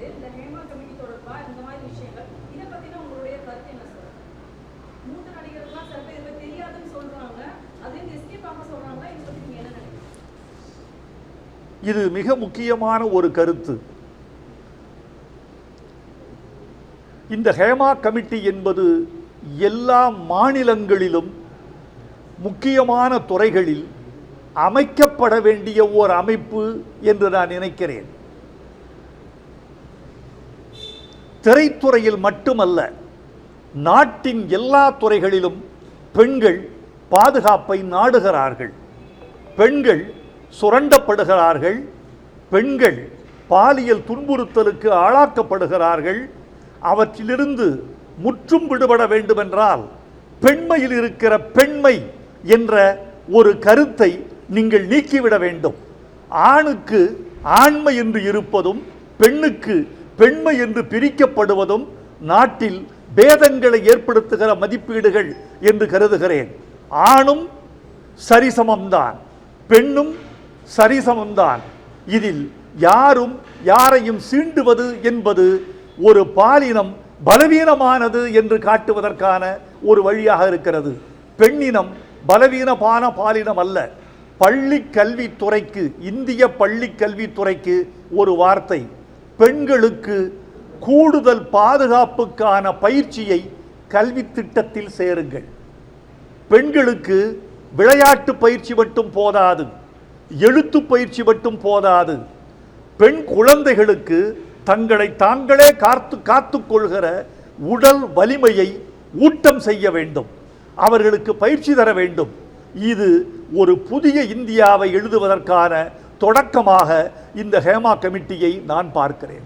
வருது. இந்த ஹேமா கமிட்டி தொடர்பா இந்த மாதிரி விஷயங்கள் இதை பத்தின உங்களுடைய கருத்து என்ன சார்? மூத்த நடிகர்கள்லாம் சில பேர் இதை தெரியாதுன்னு சொல்றாங்க, அதுலேருந்து எஸ்கேப் ஆக சொல்றாங்க. இதை பத்தி நீங்க என்ன நினைக்கிறீங்க? இது மிக முக்கியமான ஒரு கருத்து. இந்த ஹேமா கமிட்டி என்பது எல்லா மாநிலங்களிலும் முக்கியமான துறைகளில் அமைக்கப்பட வேண்டிய ஓர் அமைப்பு என்று நான் நினைக்கிறேன். திரைத்துறையில் மட்டுமல்ல, நாட்டின் எல்லா துறைகளிலும் பெண்கள் பாதுகாப்பை நாடுகிறார்கள். பெண்கள் சுரண்டப்படுகிறார்கள். பெண்கள் பாலியல் துன்புறுத்தலுக்கு ஆளாக்கப்படுகிறார்கள். அவற்றிலிருந்து முற்றும் விடுபட வேண்டுமென்றால் பெண்மையில் இருக்கிற பெண்மை என்ற ஒரு கருத்தை நீங்கள் நீக்கிவிட வேண்டும். ஆணுக்கு ஆண்மை என்று இருப்பதும் பெண்ணுக்கு பெண்மை என்று பிரிக்கப்படுவதும் நாட்டில் பேதங்களை ஏற்படுத்துகிற மதிப்பீடுகள் என்று கருதுகிறேன். ஆணும் சரிசமம்தான், பெண்ணும் சரிசமம்தான். இதில் யாரும் யாரையும் சீண்டுவது என்பது ஒரு பாலினம் பலவீனமானது என்று காட்டுவதற்கான ஒரு வழியாக இருக்கிறது. பெண்ணினம் பலவீனமான பாலினம் அல்ல. பள்ளி கல்வித்துறைக்கு, இந்திய பள்ளி கல்வித்துறைக்கு ஒரு வார்த்தை, பெண்களுக்கு கூடுதல் பாதுகாப்புக்கான பயிற்சியை கல்வி திட்டத்தில் சேருங்கள். பெண்களுக்கு விளையாட்டு பயிற்சி மட்டும் போதாது, எழுத்து பயிற்சி மட்டும் போதாது. பெண் குழந்தைகளுக்கு தங்களை தாங்களே காத்துக்கொள்கிற உடல் வலிமையை ஊட்டம் செய்ய வேண்டும். அவர்களுக்கு பயிற்சி தர வேண்டும். இது ஒரு புதிய இந்தியாவை எழுதுவதற்கான தொடக்கமாக இந்த ஹேமா கமிட்டியை நான் பார்க்கிறேன்.